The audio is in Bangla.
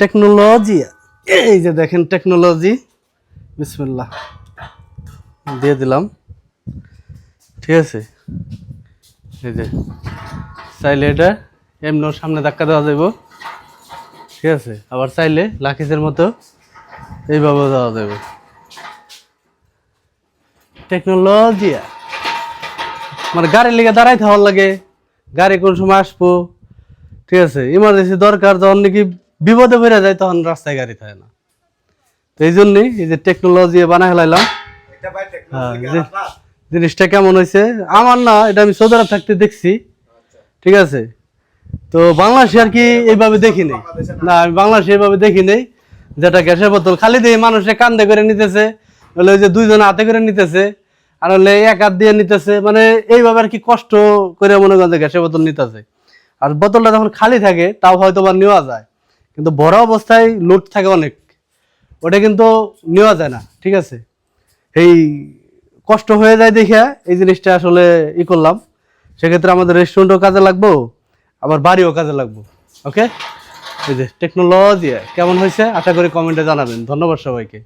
টেকনোলজি, এই যে দেখেন টেকনোলজি, বিসমিল্লাহ দিয়ে দিলাম। ঠিক আছে, এই যে চাইলে এটা এমনি সামনে ধাক্কা দেওয়া যাইব। ঠিক আছে, আবার চাইলে লাখিসের মতো এইভাবে দেওয়া যাবে। টেকনোলজি মানে গাড়ির লিগে দাঁড়াইতে হওয়ার লাগে, গাড়ি কোন সময় আসবো, ঠিক আছে, ইমার্জেন্সি দরকার, যখন নাকি বিপদে পড়ে যায় তখন রাস্তায় গাড়ি থাকে না। তো এই জন্যই এই যে টেকনোলজি বানাই ফেলাইলাম। জিনিসটা কেমন হয়েছে আমার না, এটা আমি সৌদি আরব থাকতে দেখছি। ঠিক আছে, তো বাংলাদেশে আর কি এইভাবে দেখি নেই, না আমি বাংলাদেশে এইভাবে দেখি নেই, যেটা গ্যাসের বোতল খালি দিয়ে মানুষে কান্দে করে নিতেছে, হলে ওই যে দুইজন হাতে করে নিতেছে, আর হলে এক হাত দিয়ে নিতেছে, মানে এইভাবে আর কি কষ্ট করে মনে করেন যে গ্যাসের বোতল নিতেছে। আর বোতলটা যখন খালি থাকে তাও হয়তো বা নেওয়া যায়, কিন্তু বড় অবস্থায় লোড থাকে অনেক, ওটা কিন্তু নেওয়া যায় না। ঠিক আছে, এই কষ্ট হয়ে যায় দেখে এই জিনিসটা আসলে করলাম। সেক্ষেত্রে আমাদের রেস্টুরেন্টও কাজে লাগবো, আবার বাড়িও কাজে লাগবো। ওকে, এই যে টেকনোলজি কেমন হয়েছে আশা করি কমেন্টে জানাবেন। ধন্যবাদ সবাইকে।